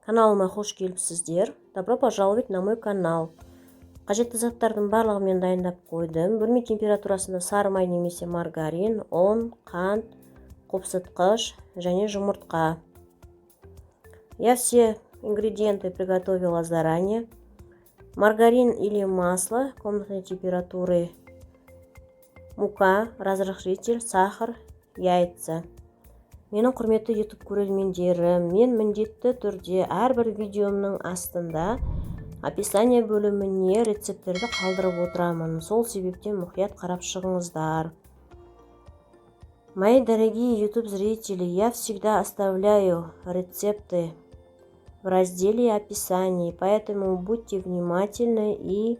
Каналыма қош келіпсіздер. Добро пожаловать на мой канал. Қажетті заттардың барлығын мен дайындап қойдым. Бөлме температурасында сары май немесе маргарин, ұн, қант, қопсытқыш және жұмыртқа. Я все ингредиенты приготовила заранее. Маргарин или масло комнатной температуры, мука, разрыхлитель, сахар, яйца. Менің құрметті YouTube көрермендерім, мен міндетті түрде әрбір видеомның астында описание бөліміне рецепттерді қалдырып отырамын. Сол себептен мұқият қарап шығыңыздар. Мои дорогие YouTube зрители, я всегда оставляю рецепты в разделе описаний, поэтому будьте внимательны и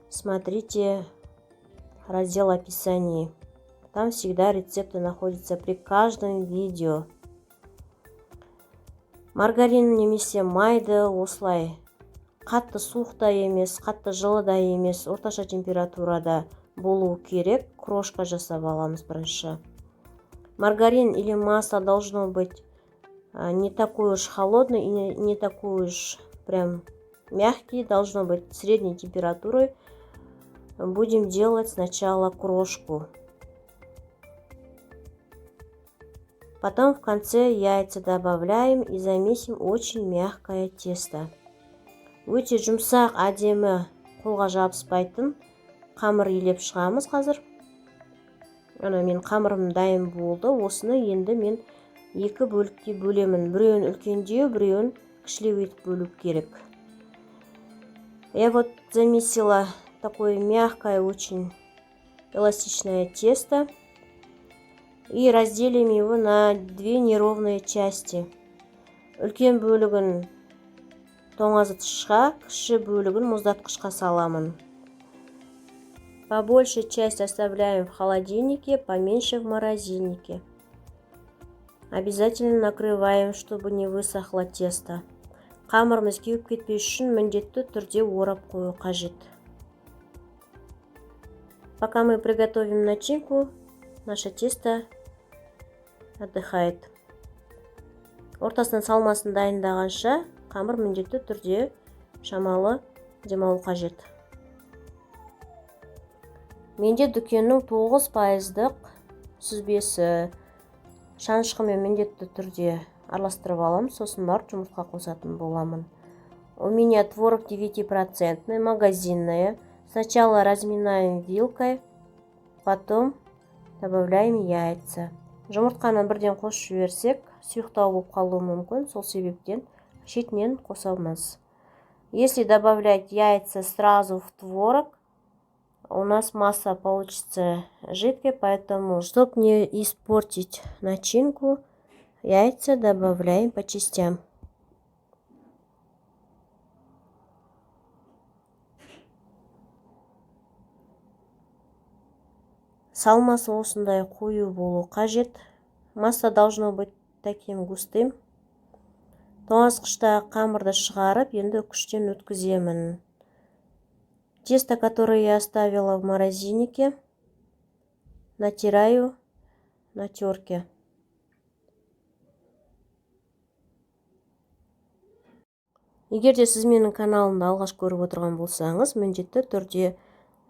смотрите раздел описаний. Там всегда рецепты находятся при каждом видео. Маргарин немесе майды осылай қатты суық та емес, қатты жылы да емес, орташа температурада болу керек. Крошка жасап аламыз бірінші. Маргарин или масло должно быть не такой уж холодный и не такой уж прям мягкий, должно быть средней температурой. Будем делать сначала крошку. Потом в конце яйца добавляем и замесим очень мягкое тесто. Өте жұмсақ, әдемі, қолға жабыспайтын қамыр илеп шығамыз қазір. Мен қамырым дайын болды. Осыны енді мен екі бөлікке бөлемін. Біреуін үлкендеу, біреуін кішілеу етіп бөлу керек. Я вот замесила такое мягкое, очень эластичное тесто. И разделим его на две неровные части. Үлкен бөлігін тоңазытқышқа, кіші бөлігін мұздатқышқа саламын. Побольше часть оставляем в холодильнике, поменьше в морозильнике. Обязательно накрываем, чтобы не высохло тесто. Қамырымыз кеуіп кетпес үшін міндетті түрде орап қою қажет. Пока мы приготовим начинку, наше тесто отдыхает. Ортасынан салмасын дайындағанша қамыр міндетті түрде шамалы демалу қажет. Менде дүкеннің 9% сүзбесі шанышқымен міндетті түрде араластырып алам, сосын барып жұмыртқа қосатын боламын. У меня творог 9%, магазинное. Сначала разминаем вилкой, потом добавляем яйца. Жұмыртқаны бірден қосып жіберсек, сұйықтау болып қалуы мүмкін, сол себептен шетінен қосамыз. Если добавлять яйца сразу в творог, у нас масса получится жидкой, поэтому, чтобы не испортить начинку, яйца добавляем по частям. Салмасы осындай қою болу қажет. Масса должно быть таким густым. Тоңазытқышта қамырды шығарып, енді үккіштен өткіземін. Тесто, которое я оставила в морозильнике, натираю на терке. Егер де сіз менің каналымды алғаш көріп отырған болсаңыз, міндетті түрде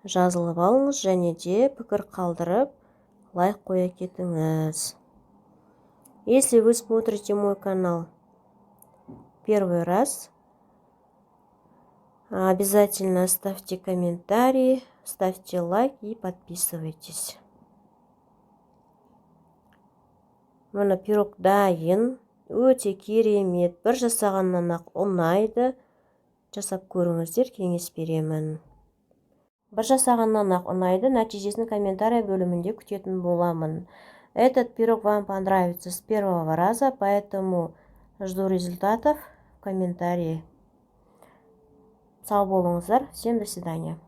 жазылып алыңыз және де пікір қалдырып, лайк қоя кетіңіз. Если вы смотрите мой канал первый раз, обязательно ставьте комментарии, ставьте лайк и подписывайтесь. Мына пирог дайын, өте керемет, бір жасағаннан ақ ұнайды. Жасап көріңіздер, кеңес беремін. Бір жасағаннан ақ ұнайды, нәтижесін комментарий бөлімінде күтетін боламын. Этот пирог вам понравится с первого раза, поэтому жду результатов в комментарии. Сау болыңыздар. Всем до свидания.